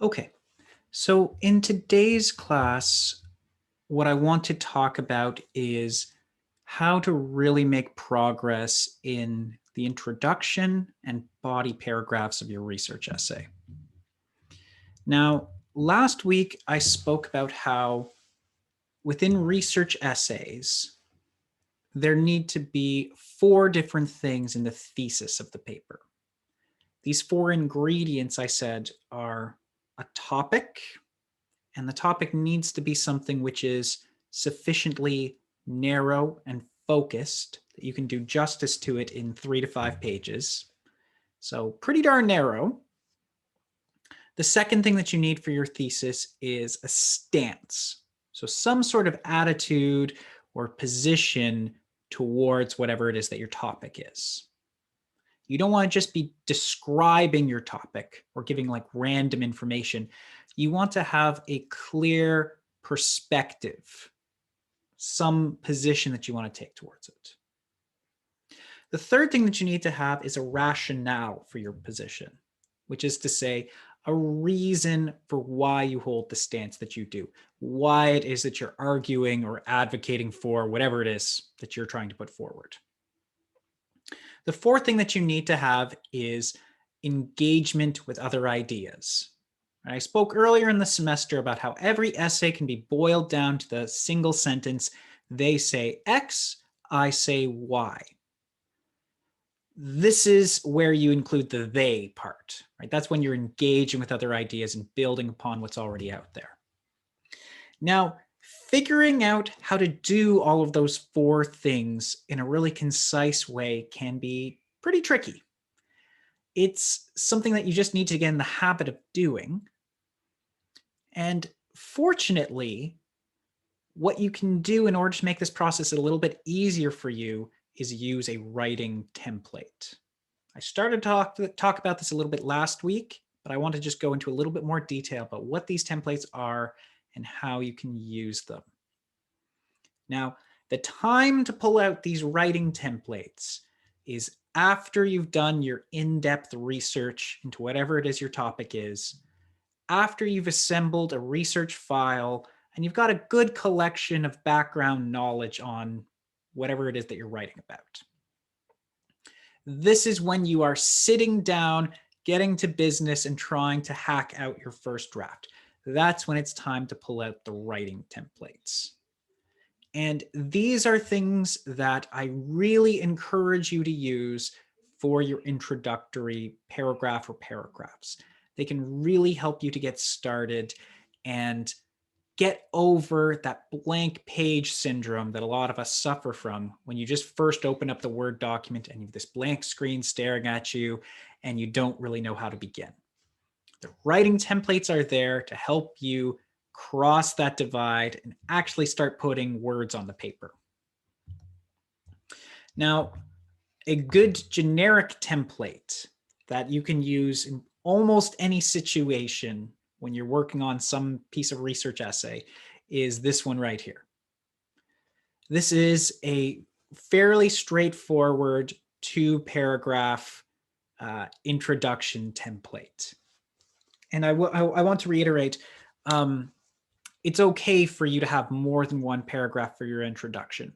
Okay, so in today's class, what I want to talk about is how to really make progress in the introduction and body paragraphs of your research essay. Now, last week I spoke about how within research essays, there need to be 4 different things in the thesis of the paper. These 4 ingredients, I said, are a topic, and the topic needs to be something which is sufficiently narrow and focused that you can do justice to it in 3 to 5 pages. So pretty darn narrow. The second thing that you need for your thesis is a stance. So some sort of attitude or position towards whatever it is that your topic is. You don't want to just be describing your topic or giving like random information. You want to have a clear perspective, some position that you want to take towards it. The third thing that you need to have is a rationale for your position, which is to say, a reason for why you hold the stance that you do, why it is that you're arguing or advocating for whatever it is that you're trying to put forward. The fourth thing that you need to have is engagement with other ideas. I spoke earlier in the semester about how every essay can be boiled down to the single sentence, they say X, I say Y. This is where you include the they part, right? That's when you're engaging with other ideas and building upon what's already out there. Now, figuring out how to do all of those 4 things in a really concise way can be pretty tricky. It's something that you just need to get in the habit of doing. And fortunately, what you can do in order to make this process a little bit easier for you is use a writing template. I started to talk about this a little bit last week, but I want to just go into a little bit more detail about what these templates are and how you can use them. Now, the time to pull out these writing templates is after you've done your in-depth research into whatever it is your topic is, after you've assembled a research file and you've got a good collection of background knowledge on whatever it is that you're writing about. This is when you are sitting down, getting to business and trying to hack out your first draft. That's when it's time to pull out the writing templates. And these are things that I really encourage you to use for your introductory paragraph or paragraphs. They can really help you to get started and get over that blank page syndrome that a lot of us suffer from when you just first open up the Word document and you have this blank screen staring at you and you don't really know how to begin. The writing templates are there to help you cross that divide and actually start putting words on the paper. Now, a good generic template that you can use in almost any situation when you're working on some piece of research essay is this one right here. This is a fairly straightforward 2-paragraph introduction template. And I want to reiterate, it's okay for you to have more than 1 paragraph for your introduction.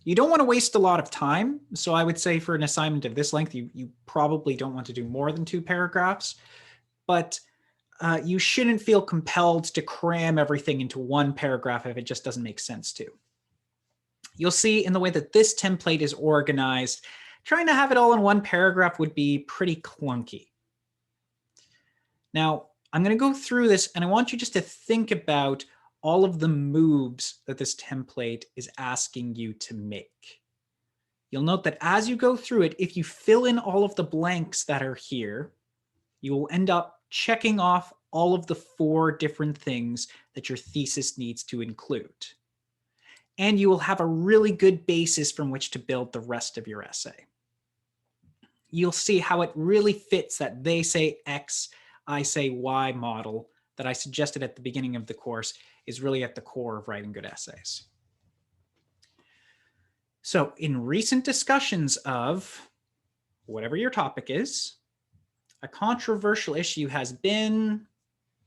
You don't want to waste a lot of time. So I would say for an assignment of this length, you probably don't want to do more than 2 paragraphs, but you shouldn't feel compelled to cram everything into 1 paragraph if it just doesn't make sense to. You'll see in the way that this template is organized, trying to have it all in 1 paragraph would be pretty clunky. Now, I'm going to go through this and I want you just to think about all of the moves that this template is asking you to make. You'll note that as you go through it, if you fill in all of the blanks that are here, you will end up checking off all of the 4 different things that your thesis needs to include. And you will have a really good basis from which to build the rest of your essay. You'll see how it really fits that they say X, I say Y model that I suggested at the beginning of the course is really at the core of writing good essays. So in recent discussions of whatever your topic is, a controversial issue has been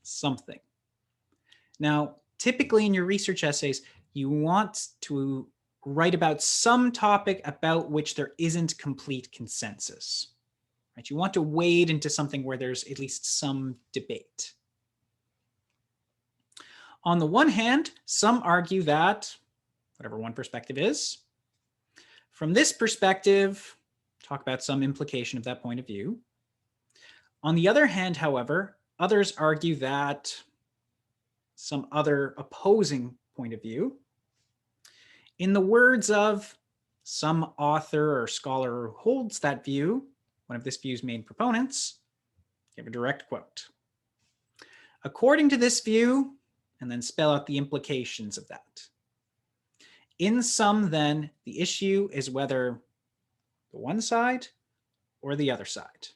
something. Now, typically in your research essays, you want to write about some topic about which there isn't complete consensus. Right? You want to wade into something where there's at least some debate. On the one hand, some argue that, whatever one perspective is, from this perspective, talk about some implication of that point of view. On the other hand, however, others argue that some other opposing point of view. In the words of some author or scholar who holds that view, one of this view's main proponents, give a direct quote. According to this view, and then spell out the implications of that. In sum, then, the issue is whether the one side or the other side.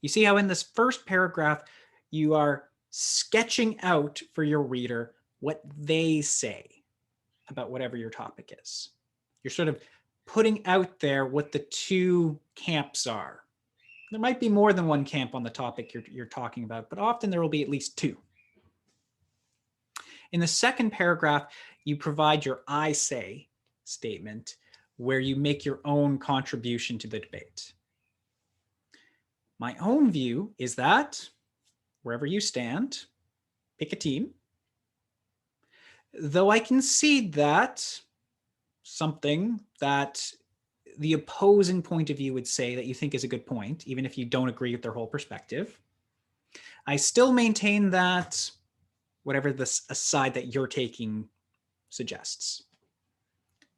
You see how in this first paragraph, you are sketching out for your reader what they say about whatever your topic is. You're sort of putting out there what the two camps are. There might be more than one camp on the topic you're talking about, but often there will be at least two. In the second paragraph, you provide your I say statement where you make your own contribution to the debate. My own view is that wherever you stand, pick a team. Though I concede that something that the opposing point of view would say that you think is a good point, even if you don't agree with their whole perspective, I still maintain that whatever the side that you're taking suggests.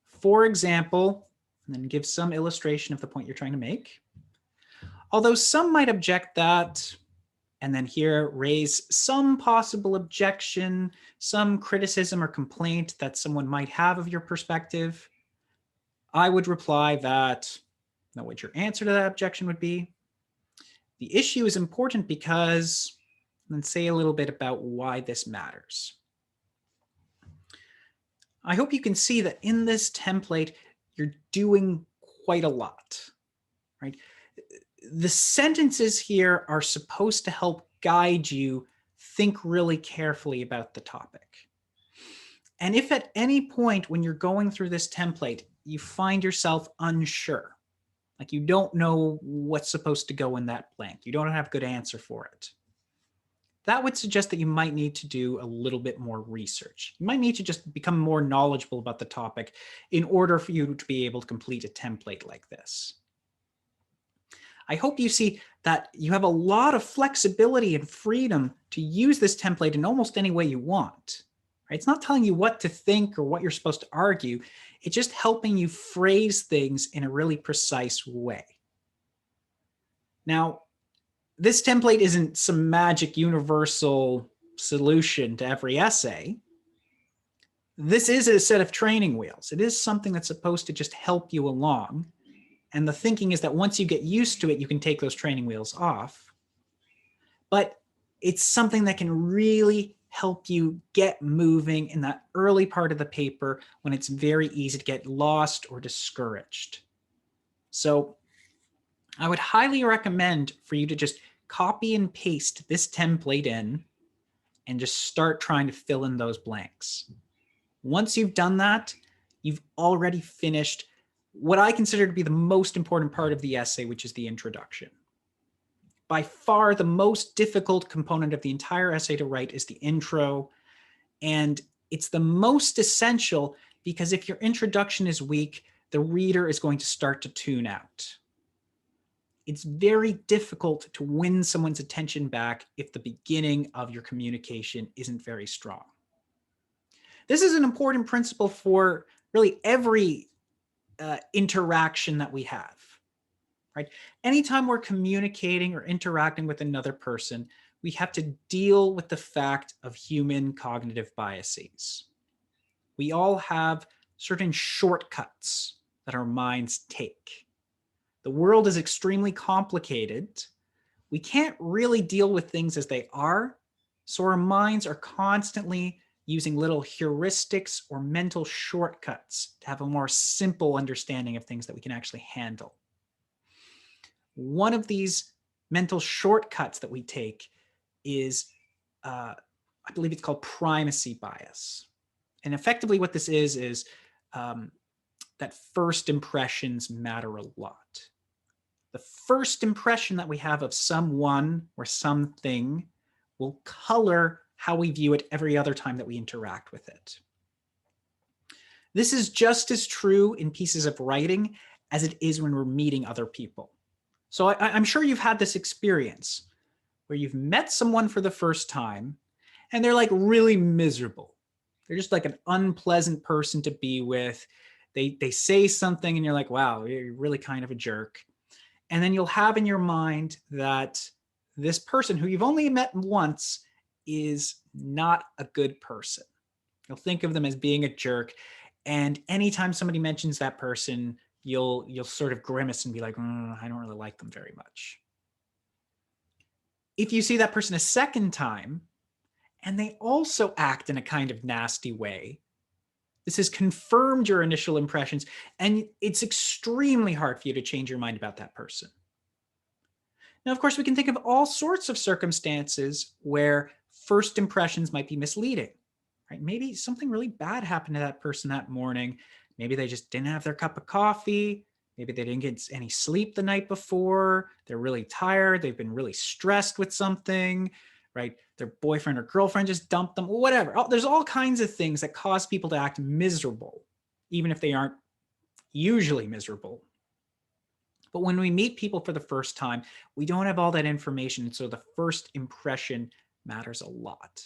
For example, and then give some illustration of the point you're trying to make. Although some might object that, and then here raise some possible objection, some criticism or complaint that someone might have of your perspective, I would reply that, know what your answer to that objection would be. The issue is important because, and then say a little bit about why this matters. I hope you can see that in this template, you're doing quite a lot, right? The sentences here are supposed to help guide you think really carefully about the topic. And if at any point when you're going through this template, you find yourself unsure, like you don't know what's supposed to go in that blank, you don't have a good answer for it, that would suggest that you might need to do a little bit more research. You might need to just become more knowledgeable about the topic in order for you to be able to complete a template like this. I hope you see that you have a lot of flexibility and freedom to use this template in almost any way you want. Right? It's not telling you what to think or what you're supposed to argue. It's just helping you phrase things in a really precise way. Now, this template isn't some magic universal solution to every essay. This is a set of training wheels. It is something that's supposed to just help you along. And the thinking is that once you get used to it, you can take those training wheels off. But it's something that can really help you get moving in that early part of the paper when it's very easy to get lost or discouraged. So I would highly recommend for you to just copy and paste this template in and just start trying to fill in those blanks. Once you've done that, you've already finished what I consider to be the most important part of the essay, which is the introduction. By far, the most difficult component of the entire essay to write is the intro, and it's the most essential because if your introduction is weak, the reader is going to start to tune out. It's very difficult to win someone's attention back if the beginning of your communication isn't very strong. This is an important principle for really every interaction that we have, right? Anytime we're communicating or interacting with another person, we have to deal with the fact of human cognitive biases. We all have certain shortcuts that our minds take. The world is extremely complicated. We can't really deal with things as they are, so our minds are constantly using little heuristics or mental shortcuts to have a more simple understanding of things that we can actually handle. One of these mental shortcuts that we take is I believe it's called primacy bias. And effectively what this is that first impressions matter a lot. The first impression that we have of someone or something will color how we view it every other time that we interact with it. This is just as true in pieces of writing as it is when we're meeting other people. So I'm sure you've had this experience where you've met someone for the first time and they're like really miserable. They're just like an unpleasant person to be with. They say something and you're like, wow, you're really kind of a jerk. And then you'll have in your mind that this person who you've only met once is not a good person. You'll think of them as being a jerk. And anytime somebody mentions that person, you'll sort of grimace and be like, I don't really like them very much. If you see that person a second time and they also act in a kind of nasty way, this has confirmed your initial impressions, and it's extremely hard for you to change your mind about that person. Now, of course, we can think of all sorts of circumstances where first impressions might be misleading, right? Maybe something really bad happened to that person that morning. Maybe they just didn't have their cup of coffee. Maybe they didn't get any sleep the night before. They're really tired. They've been really stressed with something, right? Their boyfriend or girlfriend just dumped them, whatever. There's all kinds of things that cause people to act miserable, even if they aren't usually miserable. But when we meet people for the first time, we don't have all that information. So the first impression matters a lot.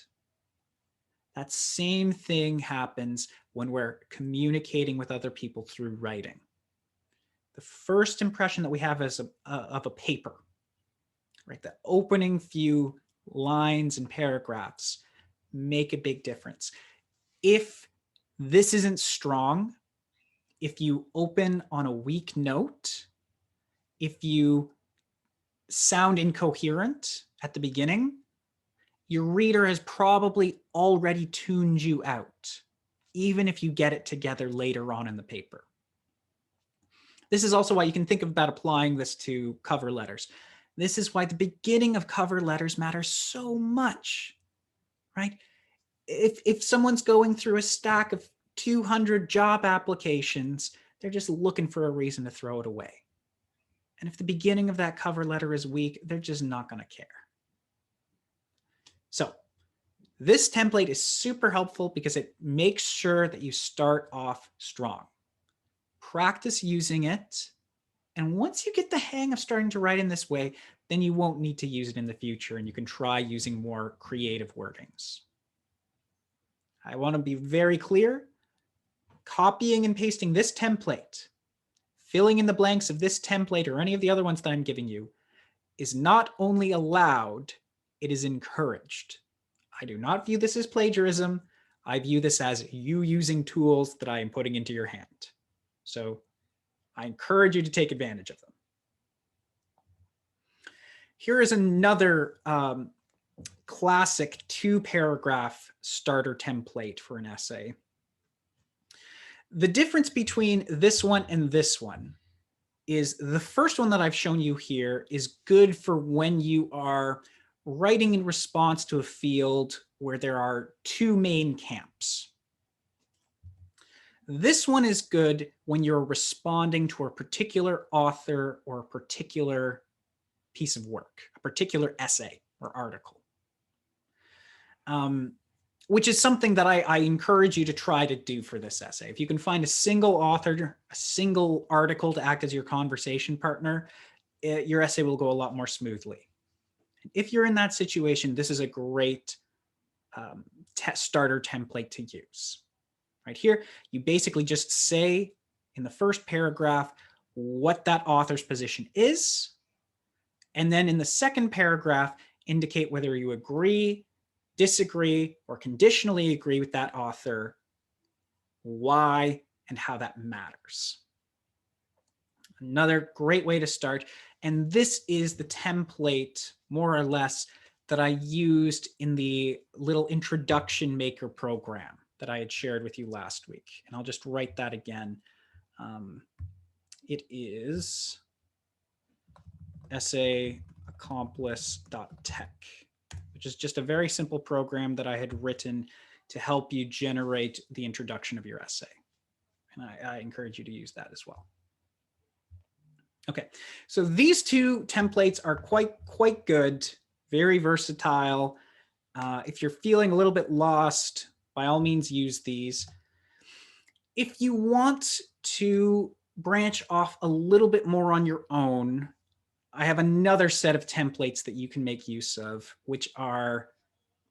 That same thing happens when we're communicating with other people through writing. The first impression that we have is of a paper, right? The opening few lines and paragraphs make a big difference. If this isn't strong, if you open on a weak note, if you sound incoherent at the beginning, your reader has probably already tuned you out, even if you get it together later on in the paper. This is also why you can think about applying this to cover letters. This is why the beginning of cover letters matters so much, right? If someone's going through a stack of 200 job applications, they're just looking for a reason to throw it away. And if the beginning of that cover letter is weak, they're just not going to care. So this template is super helpful because it makes sure that you start off strong. Practice using it. And once you get the hang of starting to write in this way, then you won't need to use it in the future and you can try using more creative wordings. I want to be very clear. Copying and pasting this template, filling in the blanks of this template or any of the other ones that I'm giving you is not only allowed, it is encouraged. I do not view this as plagiarism. I view this as you using tools that I am putting into your hand. So I encourage you to take advantage of them. Here is another classic 2-paragraph starter template for an essay. The difference between this one and this one is the first one that I've shown you here is good for when you are writing in response to a field where there are 2 main camps. This one is good when you're responding to a particular author or a particular piece of work, a particular essay or article, which is something that I encourage you to try to do for this essay. If you can find a single author, a single article to act as your conversation partner, your essay will go a lot more smoothly. If you're in that situation, this is a great starter template to use. Right here, you basically just say in the first paragraph what that author's position is, and then in the second paragraph, indicate whether you agree, disagree, or conditionally agree with that author, why, and how that matters. Another great way to start, and this is the template, more or less, that I used in the little introduction maker program that I had shared with you last week. And I'll just write that again. It is essayaccomplice.tech, which is just a very simple program that I had written to help you generate the introduction of your essay. And I encourage you to use that as well. Okay, so these two templates are quite good, very versatile. If you're feeling a little bit lost, by all means use these. If you want to branch off a little bit more on your own, I have another set of templates that you can make use of, which are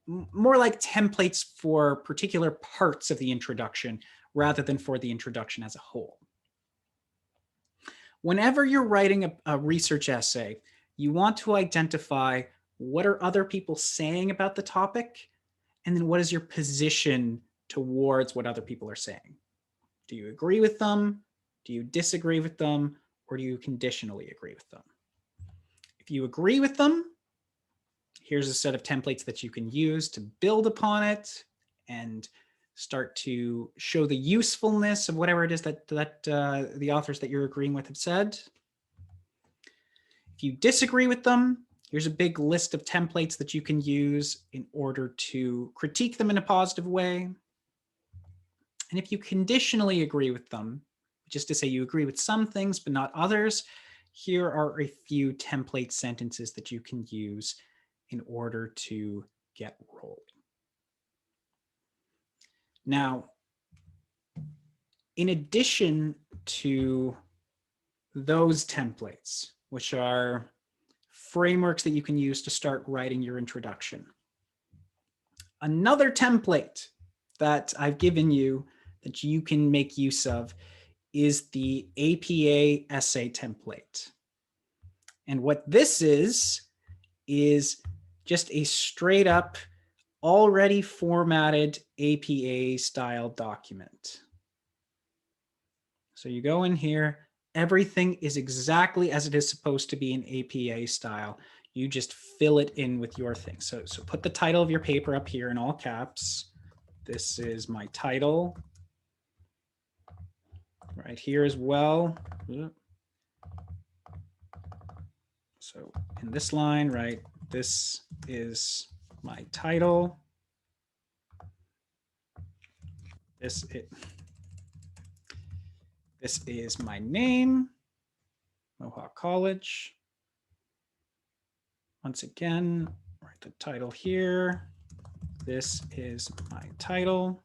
more like templates for particular parts of the introduction rather than for the introduction as a whole. Whenever you're writing a research essay, you want to identify what are other people saying about the topic, and then what is your position towards what other people are saying. Do you agree with them? Do you disagree with them? Or do you conditionally agree with them? If you agree with them, here's a set of templates that you can use to build upon it and start to show the usefulness of whatever it is that the authors that you're agreeing with have said. If you disagree with them, here's a big list of templates that you can use in order to critique them in a positive way. And if you conditionally agree with them, just to say you agree with some things but not others, here are a few template sentences that you can use in order to get rolling. Now, in addition to those templates, which are frameworks that you can use to start writing your introduction, another template that I've given you that you can make use of is the APA essay template. And what this is just a straight up, already formatted APA style document. So you go in here, everything is exactly as it is supposed to be in APA style. You just fill it in with your thing. So put the title of your paper up here in all caps. This is my title. Right here as well. So in this line, right, this is my title. This is my name, Mohawk College. Once again, write the title here. This is my title.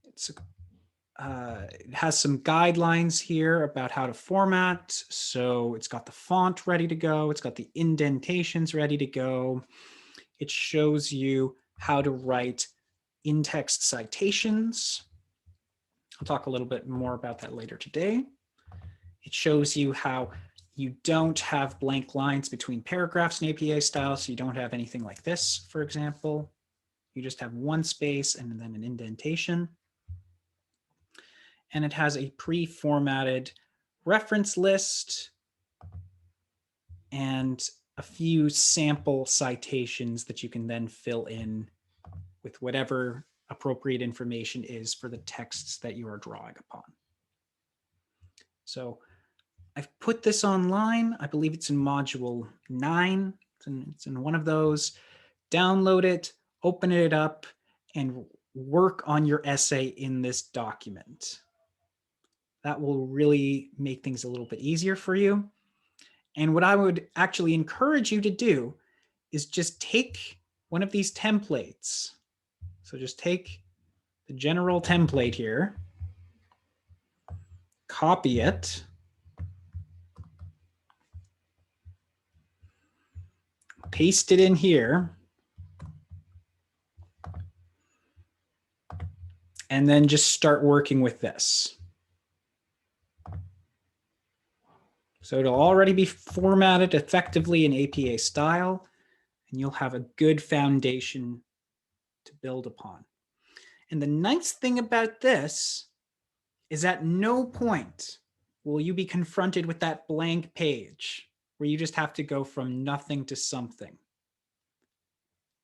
It has some guidelines here about how to format. So it's got the font ready to go. It's got the indentations ready to go. It shows you how to write in-text citations. I'll talk a little bit more about that later today. It shows you how you don't have blank lines between paragraphs in APA style, so you don't have anything like this, for example. You just have one space and then an indentation. And it has a pre-formatted reference list and a few sample citations that you can then fill in with whatever appropriate information is for the texts that you are drawing upon. So I've put this online. I believe it's in module 9. It's in one of those. Download it, open it up, and work on your essay in this document. That will really make things a little bit easier for you. And what I would actually encourage you to do is just take one of these templates. So just take the general template here, copy it, paste it in here, and then just start working with this. So it'll already be formatted effectively in APA style, and you'll have a good foundation to build upon. And the nice thing about this is at no point will you be confronted with that blank page where you just have to go from nothing to something.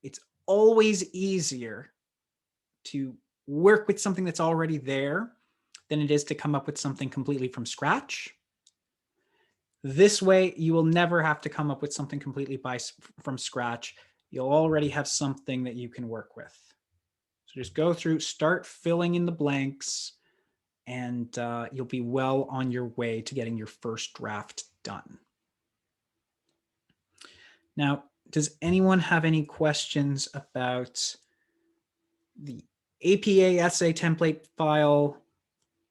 It's always easier to work with something that's already there than it is to come up with something completely from scratch. This way, you will never have to come up with something completely from scratch. You'll already have something that you can work with. So just go through, start filling in the blanks, and you'll be well on your way to getting your first draft done. Now, does anyone have any questions about the APA essay template file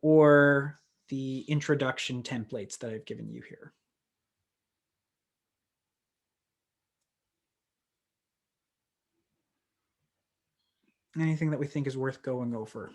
or the introduction templates that I've given you here? Anything that we think is worth going over?